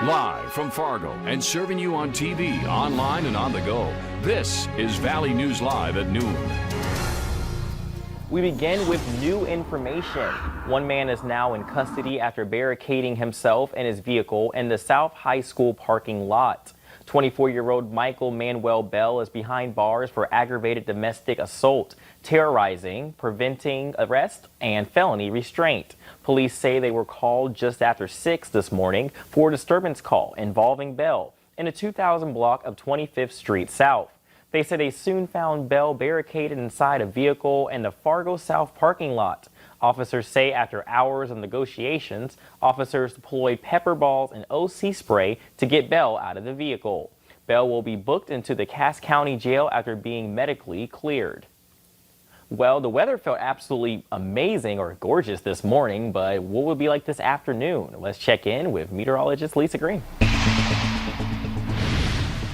Live from Fargo and serving you on TV, online, and on the go, this is Valley News Live at noon. We begin with new information. One man is now in custody after barricading himself and his vehicle in the South High School parking lot. 24-year-old Michael Manuel Bell is behind bars for aggravated domestic assault, terrorizing, preventing arrest, and felony restraint. Police say they were called just after 6 this morning for a disturbance call involving Bell in a 2000 block of 25th Street South. They said they soon found Bell barricaded inside a vehicle in the Fargo South parking lot. Officers say after hours of negotiations, officers deployed pepper balls and OC spray to get Bell out of the vehicle. Bell will be booked into the Cass County Jail after being medically cleared. Well, the weather felt absolutely amazing or gorgeous this morning, but what will it be like this afternoon? Let's check in with meteorologist Lisa Green.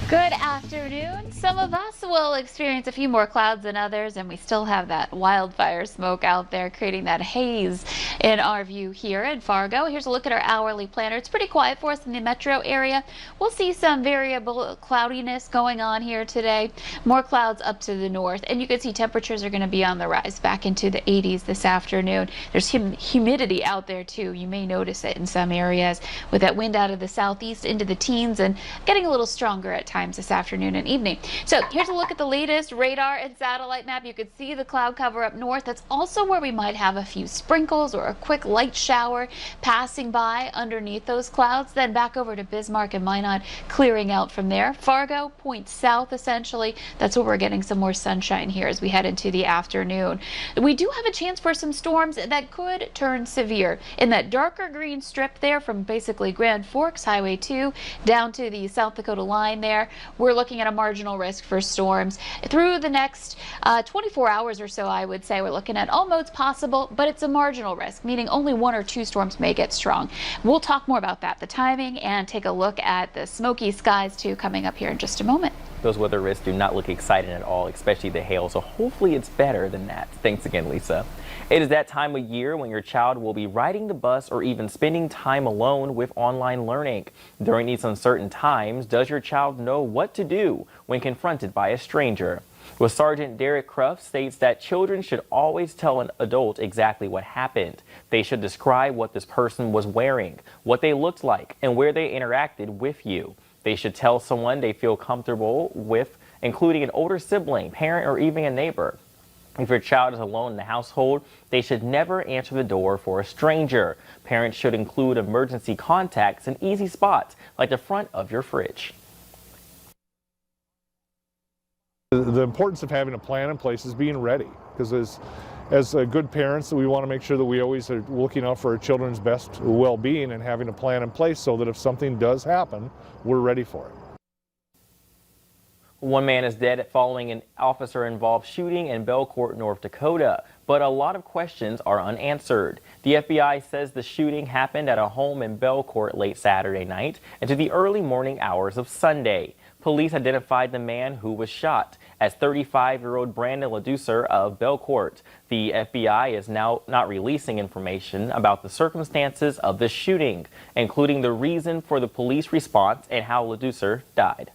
Good afternoon. Some of us will experience a few more clouds than others, and we still have that wildfire smoke out there creating that haze in our view here in Fargo. Here's a look at our hourly planner. It's pretty quiet for us in the metro area. We'll see some variable cloudiness going on here today. More clouds up to the north, and you can see temperatures are going to be on the rise back into the 80s this afternoon. There's humidity out there too. You may notice it in some areas with that wind out of the southeast into the teens and getting a little stronger at times this afternoon and evening. So here's a look at the latest radar and satellite map. You could see the cloud cover up north. That's also where we might have a few sprinkles or a quick light shower passing by underneath those clouds. Then back over to Bismarck and Minot, clearing out from there. Fargo points south essentially. That's where we're getting some more sunshine here as we head into the afternoon. We do have a chance for some storms that could turn severe in that darker green strip there from basically Grand Forks Highway 2 down to the South Dakota line there. We're looking at a marginal risk for storms through the next 24 hours or so. I would say we're looking at all modes possible, but it's a marginal risk, meaning only 1 or 2 storms may get strong. We'll talk more about that, the timing, and take a look at the smoky skies too coming up here in just a moment. Those weather risks do not look exciting at all, especially the hail, so hopefully it's better than that. Thanks again, Lisa. It is that time of year when your child will be riding the bus or even spending time alone with online learning. During these uncertain times, does your child know what to do when confronted by a stranger? Well, Sergeant Derek Cruft states that children should always tell an adult exactly what happened. They should describe what this person was wearing, what they looked like, and where they interacted with you. They should tell someone they feel comfortable with, including an older sibling, parent, or even a neighbor. If your child is alone in the household, they should never answer the door for a stranger. Parents should include emergency contacts in easy spots, like the front of your fridge. The importance of having a plan in place is being ready, because as good parents, we want to make sure that we always are looking out for our children's best well-being and having a plan in place so that if something does happen, we're ready for it. One man is dead following an officer-involved shooting in Belcourt, North Dakota, but a lot of questions are unanswered. The FBI says the shooting happened at a home in Belcourt late Saturday night into the early morning hours of Sunday. Police identified the man who was shot as 35-year-old Brandon LaDucer of Belcourt. The FBI is now not releasing information about the circumstances of the shooting, including the reason for the police response and how LaDucer died.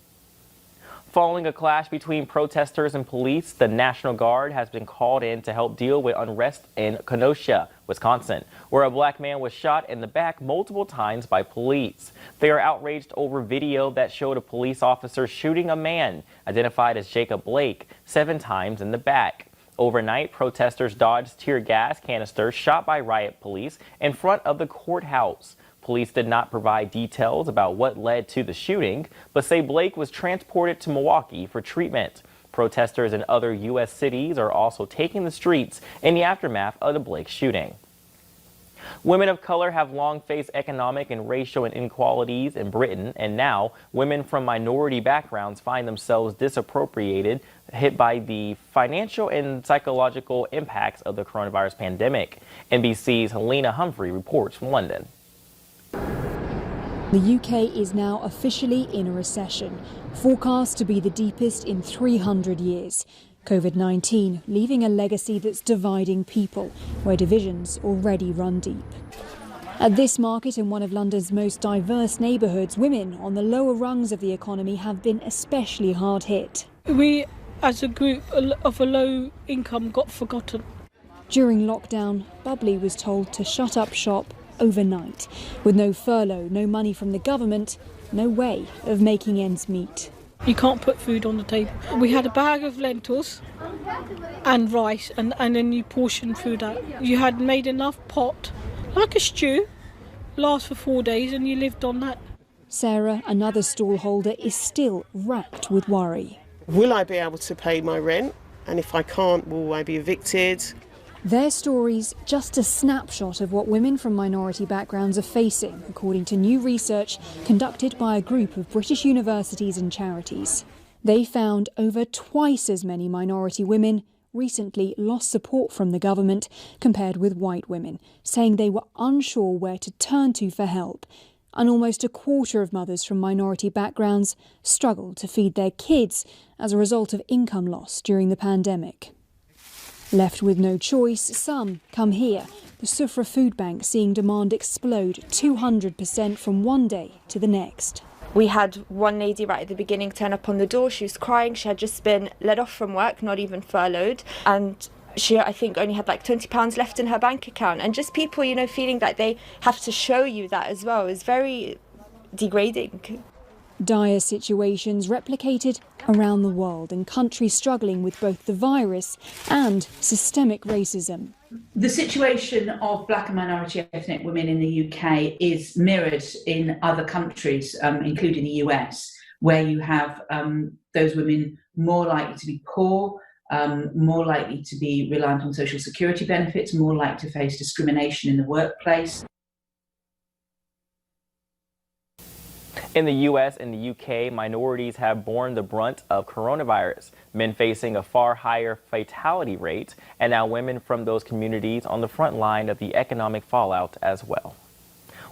Following a clash between protesters and police, the National Guard has been called in to help deal with unrest in Kenosha, Wisconsin, where a black man was shot in the back multiple times by police. They are outraged over video that showed a police officer shooting a man, identified as Jacob Blake, 7 times in the back. Overnight, protesters dodged tear gas canisters shot by riot police in front of the courthouse. Police did not provide details about what led to the shooting, but say Blake was transported to Milwaukee for treatment. Protesters in other U.S. cities are also taking the streets in the aftermath of the Blake shooting. Women of color have long faced economic and racial inequalities in Britain, and now women from minority backgrounds find themselves disappropriated, hit by the financial and psychological impacts of the coronavirus pandemic. NBC's Helena Humphrey reports from London. The UK is now officially in a recession, forecast to be the deepest in 300 years. COVID-19 leaving a legacy that's dividing people, where divisions already run deep. At this market in one of London's most diverse neighbourhoods, women on the lower rungs of the economy have been especially hard hit. We, as a group of a low income, got forgotten. During lockdown, Bubbly was told to shut up shop overnight. With no furlough, no money from the government, no way of making ends meet. You can't put food on the table. We had a bag of lentils and rice, and then you portion food out. You had made enough pot, like a stew, last for 4 days, and you lived on that. Sarah, another stall holder, is still racked with worry. Will I be able to pay my rent? And if I can't, will I be evicted? Their stories just a snapshot of what women from minority backgrounds are facing, according to new research conducted by a group of British universities and charities. They found over twice as many minority women recently lost support from the government compared with white women, saying they were unsure where to turn to for help. And almost a quarter of mothers from minority backgrounds struggled to feed their kids as a result of income loss during the pandemic. Left with no choice, some come here, the Sufra Food Bank seeing demand explode 200% from one day to the next. We had one lady right at the beginning turn up on the door. She was crying. She had just been let off from work, not even furloughed. And she, I think, only had like £20 left in her bank account. And just people, feeling that they have to show you that as well is very degrading. Dire situations replicated around the world in countries struggling with both the virus and systemic racism. The situation of black and minority ethnic women in the UK is mirrored in other countries, including the US, where you have those women more likely to be poor, more likely to be reliant on social security benefits, more likely to face discrimination in the workplace. In the US and the UK, minorities have borne the brunt of coronavirus, men facing a far higher fatality rate, and now women from those communities on the front line of the economic fallout as well.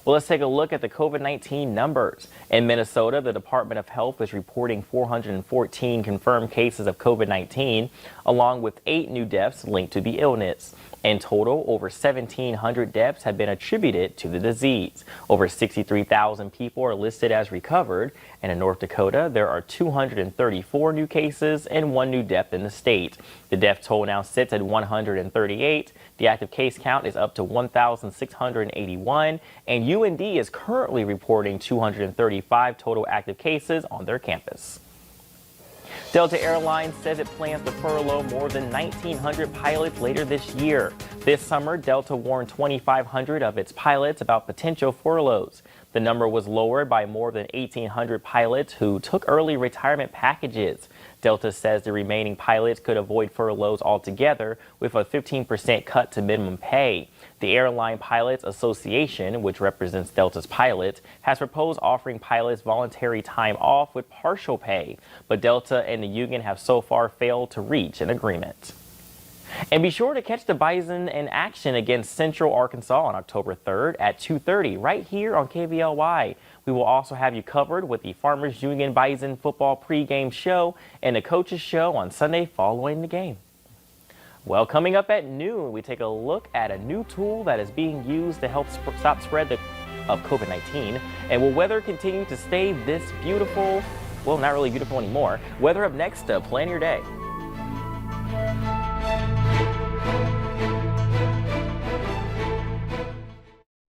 Well, let's take a look at the COVID-19 numbers. In Minnesota, the Department of Health is reporting 414 confirmed cases of COVID-19, along with 8 new deaths linked to the illness. In total, over 1,700 deaths have been attributed to the disease. Over 63,000 people are listed as recovered. And in North Dakota, there are 234 new cases and 1 new death in the state. The death toll now sits at 138. The active case count is up to 1,681. And UND is currently reporting 235 total active cases on their campus. Delta Airlines says it plans to furlough more than 1,900 pilots later this year. This summer, Delta warned 2,500 of its pilots about potential furloughs. The number was lowered by more than 1,800 pilots who took early retirement packages. Delta says the remaining pilots could avoid furloughs altogether with a 15% cut to minimum pay. The Airline Pilots Association, which represents Delta's pilots, has proposed offering pilots voluntary time off with partial pay, but Delta and the union have so far failed to reach an agreement. And be sure to catch the Bison in action against Central Arkansas on October 3rd at 2:30 right here on KVLY. We will also have you covered with the Farmers Union Bison football pregame show and the coaches show on Sunday following the game. Well, coming up at noon, we take a look at a new tool that is being used to help stop spread of COVID-19. And will weather continue to stay this beautiful? Well, not really beautiful anymore. Weather up next to Plan Your Day.